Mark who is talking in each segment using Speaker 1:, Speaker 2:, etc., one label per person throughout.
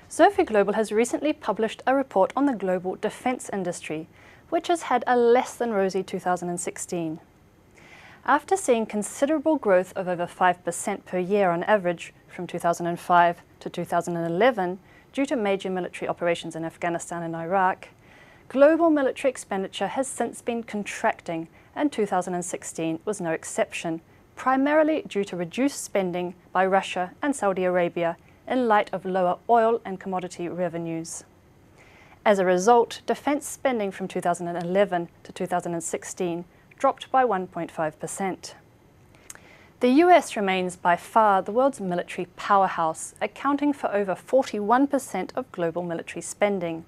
Speaker 1: Xerfi Global has recently published a report on the global defence industry, which has had a less than rosy 2016. After seeing considerable growth of over 5% per year on average from 2005 to 2011 due to major military operations in Afghanistan and Iraq, global military expenditure has since been contracting, and 2016 was no exception, primarily due to reduced spending by Russia and Saudi Arabia in light of lower oil and commodity revenues. As a result, defence spending from 2011 to 2016 dropped by 1.5%. The US remains by far the world's military powerhouse, accounting for over 41% of global military spending.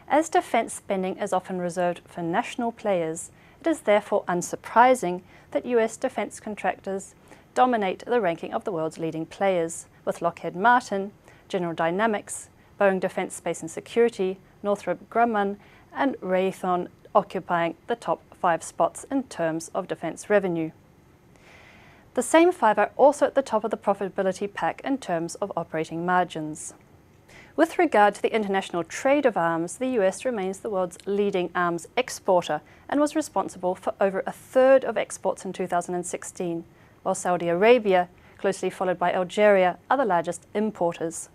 Speaker 1: As defence spending is often reserved for national players, it is therefore unsurprising that US defence contractors dominate the ranking of the world's leading players, with Lockheed Martin, General Dynamics, Boeing Defence Space and Security, Northrop Grumman, and Raytheon occupying the top 5 spots in terms of defence revenue. The same 5 are also at the top of the profitability pack in terms of operating margins. With regard to the international trade of arms, the US remains the world's leading arms exporter and was responsible for over a third of exports in 2016, while Saudi Arabia, closely followed by Algeria, are the largest importers.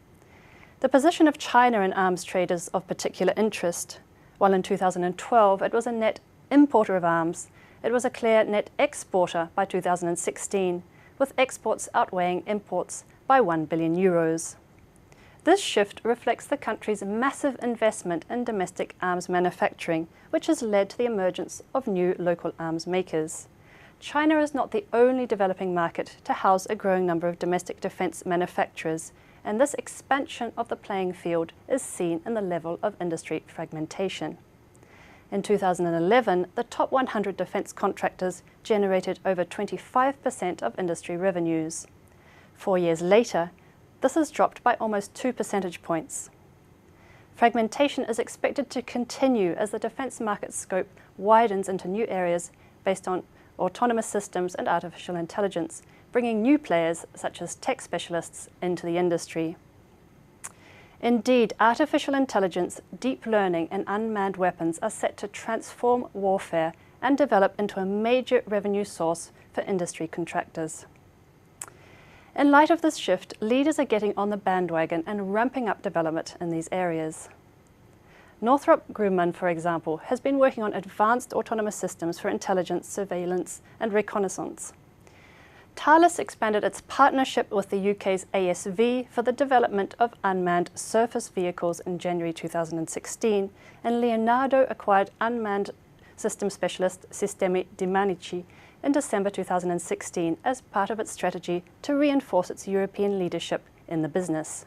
Speaker 1: The position of China in arms trade is of particular interest. While in 2012 it was a net importer of arms, it was a clear net exporter by 2016, with exports outweighing imports by 1 billion euros. This shift reflects the country's massive investment in domestic arms manufacturing, which has led to the emergence of new local arms makers. China is not the only developing market to house a growing number of domestic defence manufacturers, and this expansion of the playing field is seen in the level of industry fragmentation. In 2011, the top 100 defence contractors generated over 25% of industry revenues. 4 years later, this has dropped by almost 2 percentage points. Fragmentation is expected to continue as the defence market scope widens into new areas based on autonomous systems and artificial intelligence, bringing new players such as tech specialists into the industry. Indeed, artificial intelligence, deep learning and unmanned weapons are set to transform warfare and develop into a major revenue source for industry contractors. In light of this shift, leaders are getting on the bandwagon and ramping up development in these areas. Northrop Grumman, for example, has been working on advanced autonomous systems for intelligence, surveillance and reconnaissance. Thales expanded its partnership with the UK's ASV for the development of unmanned surface vehicles in January 2016, and Leonardo acquired unmanned system specialist Sistemi Dimanici in December 2016 as part of its strategy to reinforce its European leadership in the business.